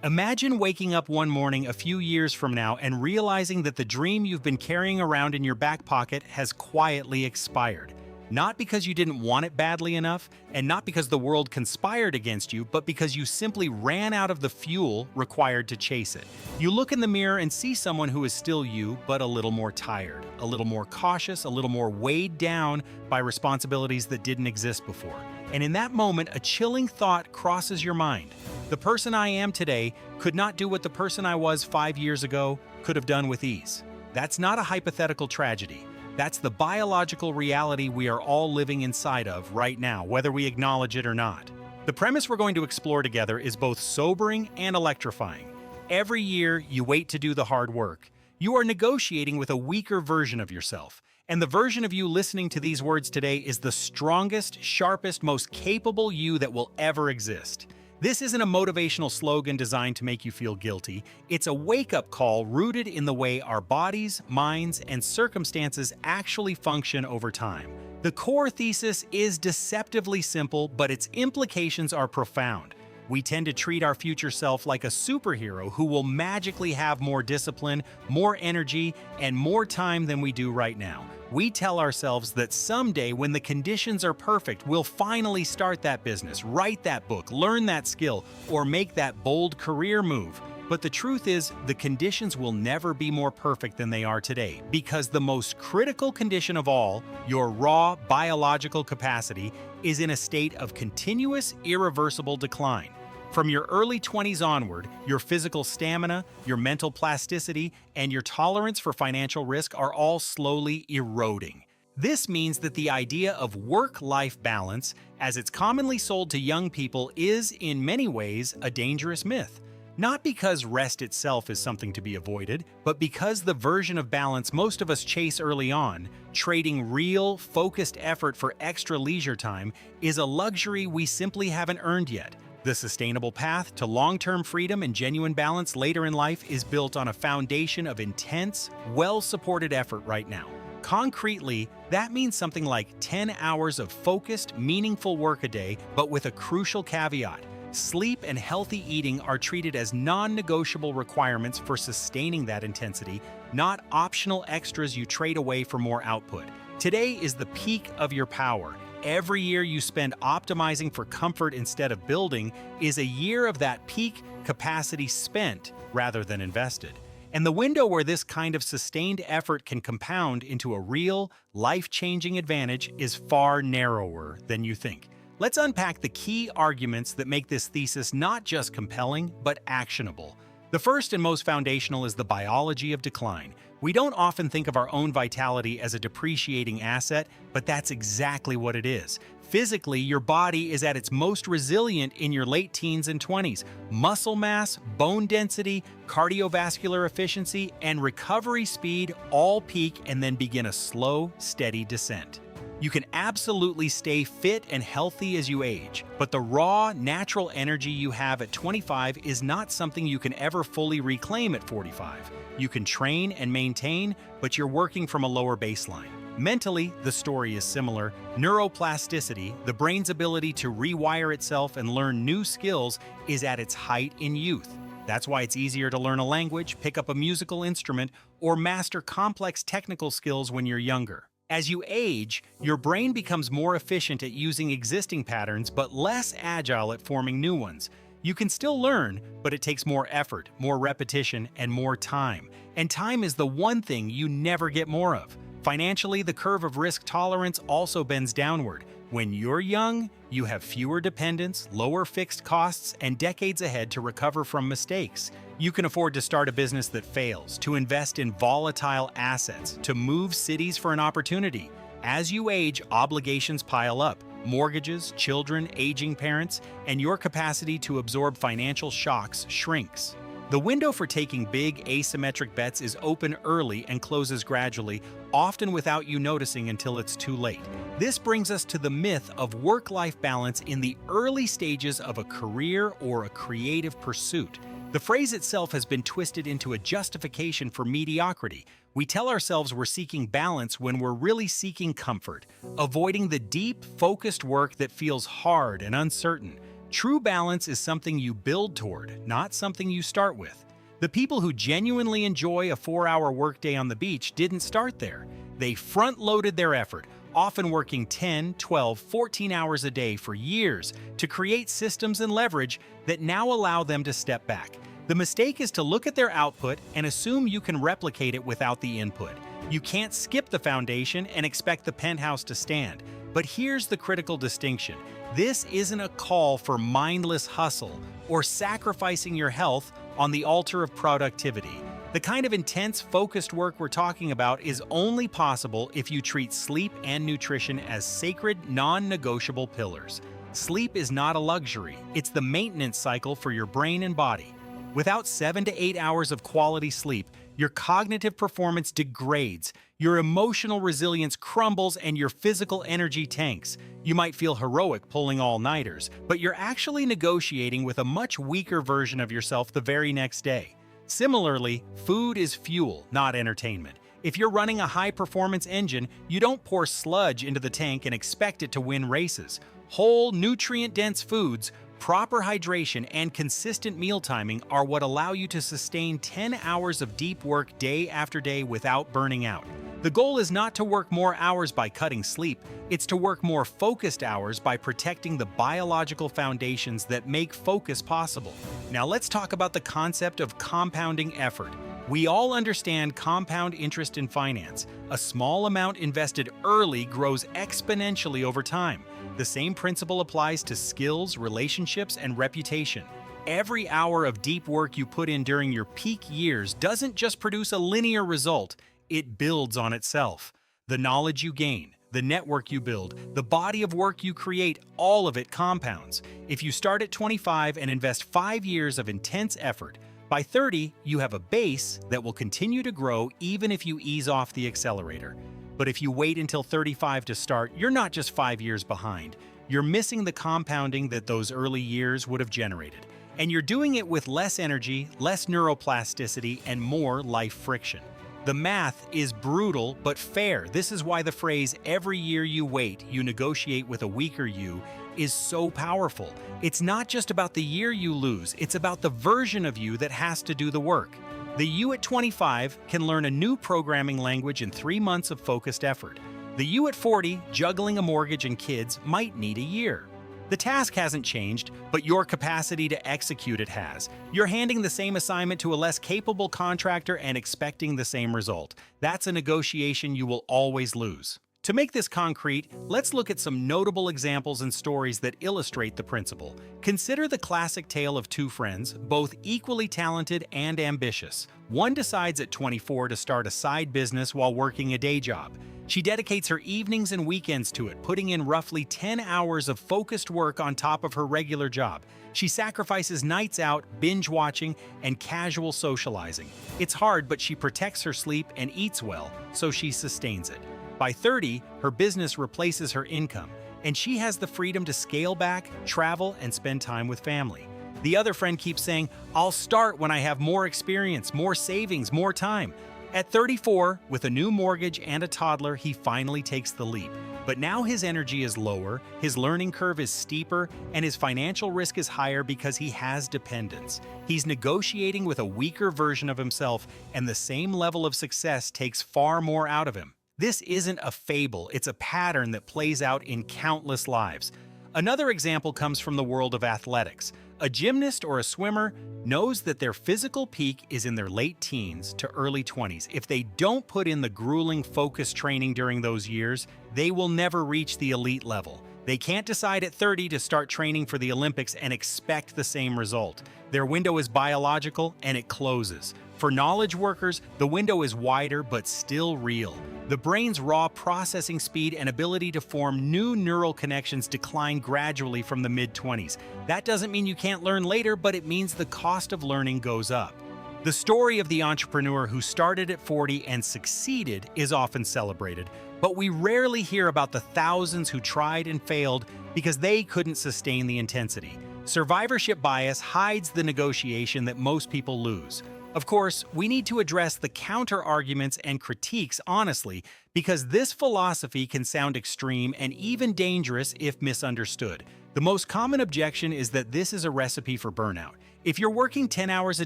Imagine waking up one morning a few years from now and realizing that the dream you've been carrying around in your back pocket has quietly expired. Not because you didn't want it badly enough, and not because the world conspired against you, but because you simply ran out of the fuel required to chase it. You look in the mirror and see someone who is still you, but a little more tired, a little more cautious, a little more weighed down by responsibilities that didn't exist before. And in that moment, a chilling thought crosses your mind. The person I am today could not do what the person I was 5 years ago could have done with ease. That's not a hypothetical tragedy. That's the biological reality we are all living inside of right now, whether we acknowledge it or not. The premise we're going to explore together is both sobering and electrifying. Every year, you wait to do the hard work. You are negotiating with a weaker version of yourself. And the version of you listening to these words today is the strongest, sharpest, most capable you that will ever exist. This isn't a motivational slogan designed to make you feel guilty. It's a wake-up call rooted in the way our bodies, minds, and circumstances actually function over time. The core thesis is deceptively simple, but its implications are profound. We tend to treat our future self like a superhero who will magically have more discipline, more energy, and more time than we do right now. We tell ourselves that someday when the conditions are perfect, we'll finally start that business, write that book, learn that skill, or make that bold career move. But the truth is, the conditions will never be more perfect than they are today, because the most critical condition of all, your raw biological capacity, is in a state of continuous, irreversible decline. From your early 20s onward, your physical stamina, your mental plasticity, and your tolerance for financial risk are all slowly eroding. This means that the idea of work-life balance, as it's commonly sold to young people, is, in many ways, a dangerous myth. Not because rest itself is something to be avoided, but because the version of balance most of us chase early on, trading real, focused effort for extra leisure time, is a luxury we simply haven't earned yet. The sustainable path to long-term freedom and genuine balance later in life is built on a foundation of intense, well-supported effort right now. Concretely, that means something like 10 hours of focused, meaningful work a day, but with a crucial caveat. Sleep and healthy eating are treated as non-negotiable requirements for sustaining that intensity, not optional extras you trade away for more output. Today is the peak of your power. Every year you spend optimizing for comfort instead of building is a year of that peak capacity spent rather than invested. And the window where this kind of sustained effort can compound into a real, life-changing advantage is far narrower than you think. Let's unpack the key arguments that make this thesis not just compelling, but actionable. The first and most foundational is the biology of decline. We don't often think of our own vitality as a depreciating asset, but that's exactly what it is. Physically, your body is at its most resilient in your late teens and 20s. Muscle mass, bone density, cardiovascular efficiency, and recovery speed all peak and then begin a slow, steady descent. You can absolutely stay fit and healthy as you age, but the raw, natural energy you have at 25 is not something you can ever fully reclaim at 45. You can train and maintain, but you're working from a lower baseline. Mentally, the story is similar. Neuroplasticity, the brain's ability to rewire itself and learn new skills, is at its height in youth. That's why it's easier to learn a language, pick up a musical instrument, or master complex technical skills when you're younger. As you age, your brain becomes more efficient at using existing patterns but less agile at forming new ones. You can still learn, but it takes more effort, more repetition, and more time. And time is the one thing you never get more of. Financially, the curve of risk tolerance also bends downward. When you're young, you have fewer dependents, lower fixed costs, and decades ahead to recover from mistakes. You can afford to start a business that fails, to invest in volatile assets, to move cities for an opportunity. As you age, obligations pile up. Mortgages, children, aging parents, and your capacity to absorb financial shocks shrinks. The window for taking big, asymmetric bets is open early and closes gradually, often without you noticing until it's too late. This brings us to the myth of work-life balance in the early stages of a career or a creative pursuit. The phrase itself has been twisted into a justification for mediocrity. We tell ourselves we're seeking balance when we're really seeking comfort, avoiding the deep, focused work that feels hard and uncertain. True balance is something you build toward, not something you start with. The people who genuinely enjoy a 4-hour workday on the beach didn't start there. They front-loaded their effort, often working 10, 12, 14 hours a day for years to create systems and leverage that now allow them to step back. The mistake is to look at their output and assume you can replicate it without the input. You can't skip the foundation and expect the penthouse to stand. But here's the critical distinction. This isn't a call for mindless hustle or sacrificing your health on the altar of productivity. The kind of intense, focused work we're talking about is only possible if you treat sleep and nutrition as sacred, non-negotiable pillars. Sleep is not a luxury, it's the maintenance cycle for your brain and body. Without 7 to 8 hours of quality sleep, your cognitive performance degrades, your emotional resilience crumbles, and your physical energy tanks. You might feel heroic pulling all-nighters, but you're actually negotiating with a much weaker version of yourself the very next day. Similarly, food is fuel, not entertainment. If you're running a high-performance engine, you don't pour sludge into the tank and expect it to win races. Whole, nutrient-dense foods, proper hydration, and consistent meal timing are what allow you to sustain 10 hours of deep work day after day without burning out. The goal is not to work more hours by cutting sleep, it's to work more focused hours by protecting the biological foundations that make focus possible. Now let's talk about the concept of compounding effort. We all understand compound interest in finance. A small amount invested early grows exponentially over time. The same principle applies to skills, relationships, and reputation. Every hour of deep work you put in during your peak years doesn't just produce a linear result, it builds on itself. The knowledge you gain, the network you build, the body of work you create, all of it compounds. If you start at 25 and invest 5 years of intense effort, by 30, you have a base that will continue to grow even if you ease off the accelerator. But if you wait until 35 to start, you're not just 5 years behind. You're missing the compounding that those early years would have generated. And you're doing it with less energy, less neuroplasticity, and more life friction. The math is brutal but fair. This is why the phrase, "every year you wait, you negotiate with a weaker you," is so powerful. It's not just about the year you lose, it's about the version of you that has to do the work. The you at 25 can learn a new programming language in 3 months of focused effort. The you at 40, juggling a mortgage and kids, might need a year. The task hasn't changed, but your capacity to execute it has. You're handing the same assignment to a less capable contractor and expecting the same result. That's a negotiation you will always lose. To make this concrete, let's look at some notable examples and stories that illustrate the principle. Consider the classic tale of two friends, both equally talented and ambitious. One decides at 24 to start a side business while working a day job. She dedicates her evenings and weekends to it, putting in roughly 10 hours of focused work on top of her regular job. She sacrifices nights out, binge watching, and casual socializing. It's hard, but she protects her sleep and eats well, so she sustains it. By 30, her business replaces her income, and she has the freedom to scale back, travel, and spend time with family. The other friend keeps saying, "I'll start when I have more experience, more savings, more time." At 34, with a new mortgage and a toddler, he finally takes the leap. But now his energy is lower, his learning curve is steeper, and his financial risk is higher because he has dependents. He's negotiating with a weaker version of himself, and the same level of success takes far more out of him. This isn't a fable, it's a pattern that plays out in countless lives. Another example comes from the world of athletics. A gymnast or a swimmer knows that their physical peak is in their late teens to early 20s. If they don't put in the grueling focused training during those years, they will never reach the elite level. They can't decide at 30 to start training for the Olympics and expect the same result. Their window is biological and it closes. For knowledge workers, the window is wider but still real. The brain's raw processing speed and ability to form new neural connections decline gradually from the mid-20s. That doesn't mean you can't learn later, but it means the cost of learning goes up. The story of the entrepreneur who started at 40 and succeeded is often celebrated, but we rarely hear about the thousands who tried and failed because they couldn't sustain the intensity. Survivorship bias hides the negotiation that most people lose. Of course, we need to address the counter-arguments and critiques honestly, because this philosophy can sound extreme and even dangerous if misunderstood. The most common objection is that this is a recipe for burnout. If you're working 10 hours a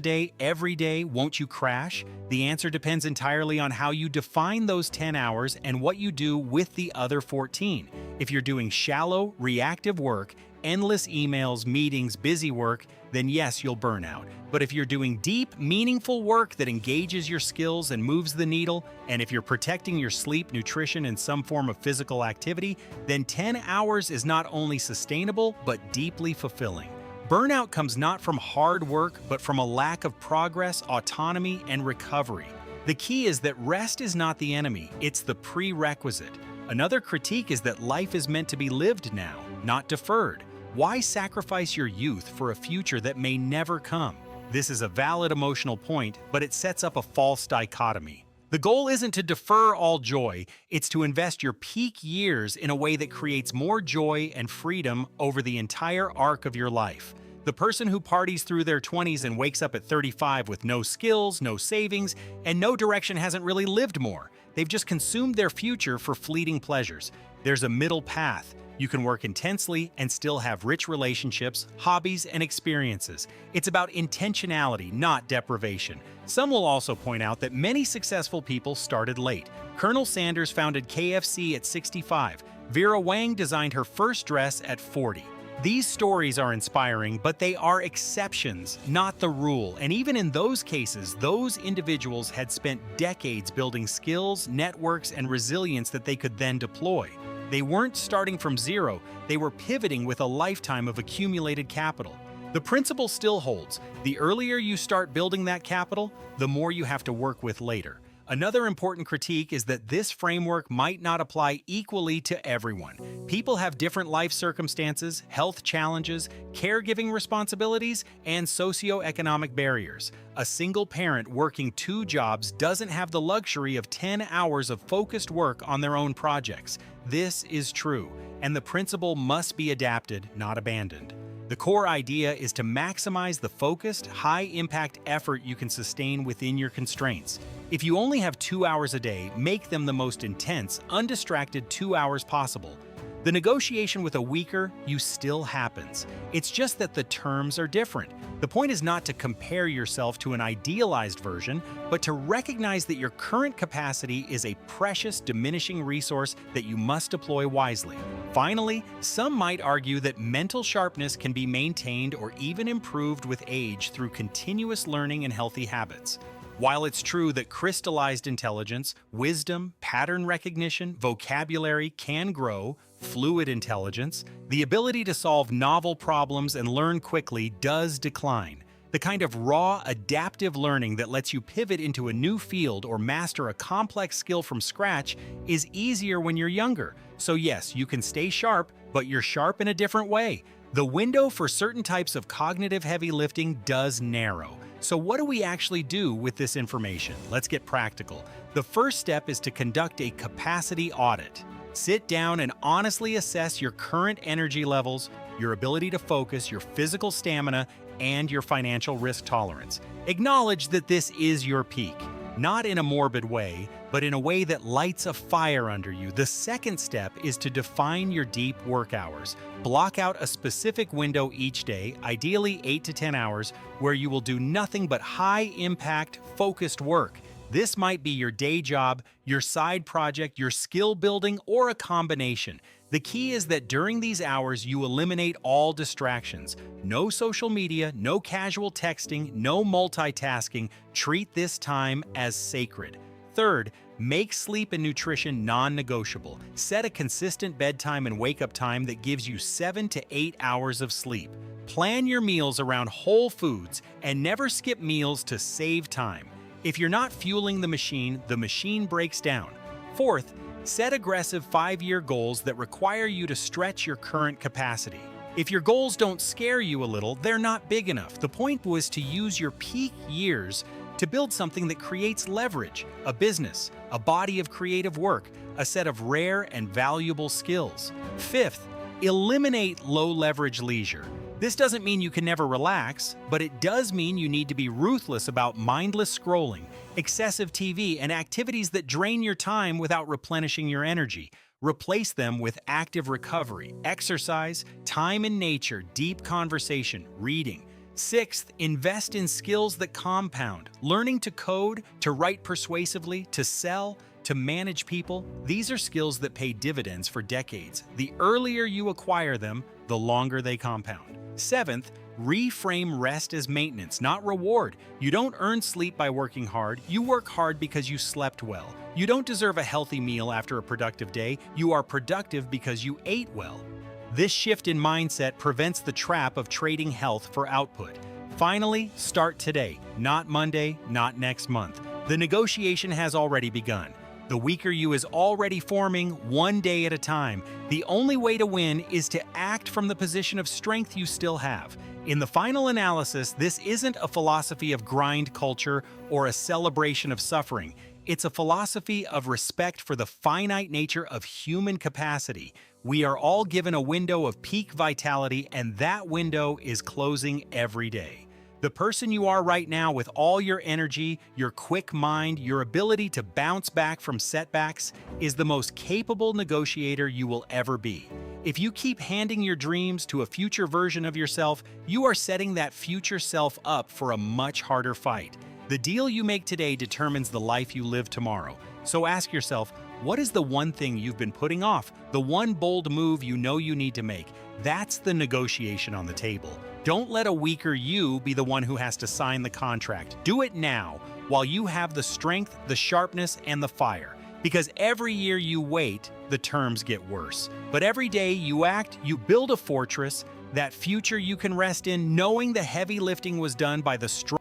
day, every day, won't you crash? The answer depends entirely on how you define those 10 hours and what you do with the other 14. If you're doing shallow, reactive work, endless emails, meetings, busy work, then yes, you'll burn out. But if you're doing deep, meaningful work that engages your skills and moves the needle, and if you're protecting your sleep, nutrition, and some form of physical activity, then 10 hours is not only sustainable, but deeply fulfilling. Burnout comes not from hard work, but from a lack of progress, autonomy, and recovery. The key is that rest is not the enemy, it's the prerequisite. Another critique is that life is meant to be lived now, not deferred. Why sacrifice your youth for a future that may never come? This is a valid emotional point, but it sets up a false dichotomy. The goal isn't to defer all joy, it's to invest your peak years in a way that creates more joy and freedom over the entire arc of your life. The person who parties through their 20s and wakes up at 35 with no skills, no savings, and no direction hasn't really lived more. They've just consumed their future for fleeting pleasures. There's a middle path. You can work intensely and still have rich relationships, hobbies, and experiences. It's about intentionality, not deprivation. Some will also point out that many successful people started late. Colonel Sanders founded KFC at 65. Vera Wang designed her first dress at 40. These stories are inspiring, but they are exceptions, not the rule. And even in those cases, those individuals had spent decades building skills, networks, and resilience that they could then deploy. They weren't starting from zero, they were pivoting with a lifetime of accumulated capital. The principle still holds. The earlier you start building that capital, the more you have to work with later. Another important critique is that this framework might not apply equally to everyone. People have different life circumstances, health challenges, caregiving responsibilities, and socioeconomic barriers. A single parent working 2 jobs doesn't have the luxury of 10 hours of focused work on their own projects. This is true, and the principle must be adapted, not abandoned. The core idea is to maximize the focused, high-impact effort you can sustain within your constraints. If you only have 2 hours a day, make them the most intense, undistracted 2 hours possible. The negotiation with a weaker you still happens. It's just that the terms are different. The point is not to compare yourself to an idealized version, but to recognize that your current capacity is a precious, diminishing resource that you must deploy wisely. Finally, some might argue that mental sharpness can be maintained or even improved with age through continuous learning and healthy habits. While it's true that crystallized intelligence, wisdom, pattern recognition, vocabulary can grow, fluid intelligence, the ability to solve novel problems and learn quickly does decline. The kind of raw, adaptive learning that lets you pivot into a new field or master a complex skill from scratch is easier when you're younger. So yes, you can stay sharp, but you're sharp in a different way. The window for certain types of cognitive heavy lifting does narrow. So what do we actually do with this information? Let's get practical. The first step is to conduct a capacity audit. Sit down and honestly assess your current energy levels, your ability to focus, your physical stamina, and your financial risk tolerance. Acknowledge that this is your peak, not in a morbid way, but in a way that lights a fire under you. The second step is to define your deep work hours. Block out a specific window each day, ideally 8 to 10 hours, where you will do nothing but high-impact, focused work. This might be your day job, your side project, your skill building, or a combination. The key is that during these hours, you eliminate all distractions. No social media, no casual texting, no multitasking. Treat this time as sacred. Third, make sleep and nutrition non-negotiable. Set a consistent bedtime and wake-up time that gives you 7 to 8 hours of sleep. Plan your meals around whole foods and never skip meals to save time. If you're not fueling the machine breaks down. Fourth, set aggressive 5-year goals that require you to stretch your current capacity. If your goals don't scare you a little, they're not big enough. The point was to use your peak years to build something that creates leverage, a business, a body of creative work, a set of rare and valuable skills. Fifth, eliminate low-leverage leisure. This doesn't mean you can never relax, but it does mean you need to be ruthless about mindless scrolling, excessive TV, and activities that drain your time without replenishing your energy. Replace them with active recovery, exercise, time in nature, deep conversation, reading. Sixth, invest in skills that compound. Learning to code, to write persuasively, to sell, to manage people. These are skills that pay dividends for decades. The earlier you acquire them, the longer they compound. Seventh, reframe rest as maintenance, not reward. You don't earn sleep by working hard. You work hard because you slept well. You don't deserve a healthy meal after a productive day. You are productive because you ate well. This shift in mindset prevents the trap of trading health for output. Finally, start today, not Monday, not next month. The negotiation has already begun. The weaker you is already forming, one day at a time. The only way to win is to act from the position of strength you still have. In the final analysis, this isn't a philosophy of grind culture or a celebration of suffering. It's a philosophy of respect for the finite nature of human capacity. We are all given a window of peak vitality, and that window is closing every day. The person you are right now, with all your energy, your quick mind, your ability to bounce back from setbacks, is the most capable negotiator you will ever be. If you keep handing your dreams to a future version of yourself, you are setting that future self up for a much harder fight. The deal you make today determines the life you live tomorrow. So ask yourself, what is the one thing you've been putting off? The one bold move you know you need to make? That's the negotiation on the table. Don't let a weaker you be the one who has to sign the contract. Do it now, while you have the strength, the sharpness, and the fire. Because every year you wait, the terms get worse. But every day you act, you build a fortress, that future you can rest in, knowing the heavy lifting was done by the strong.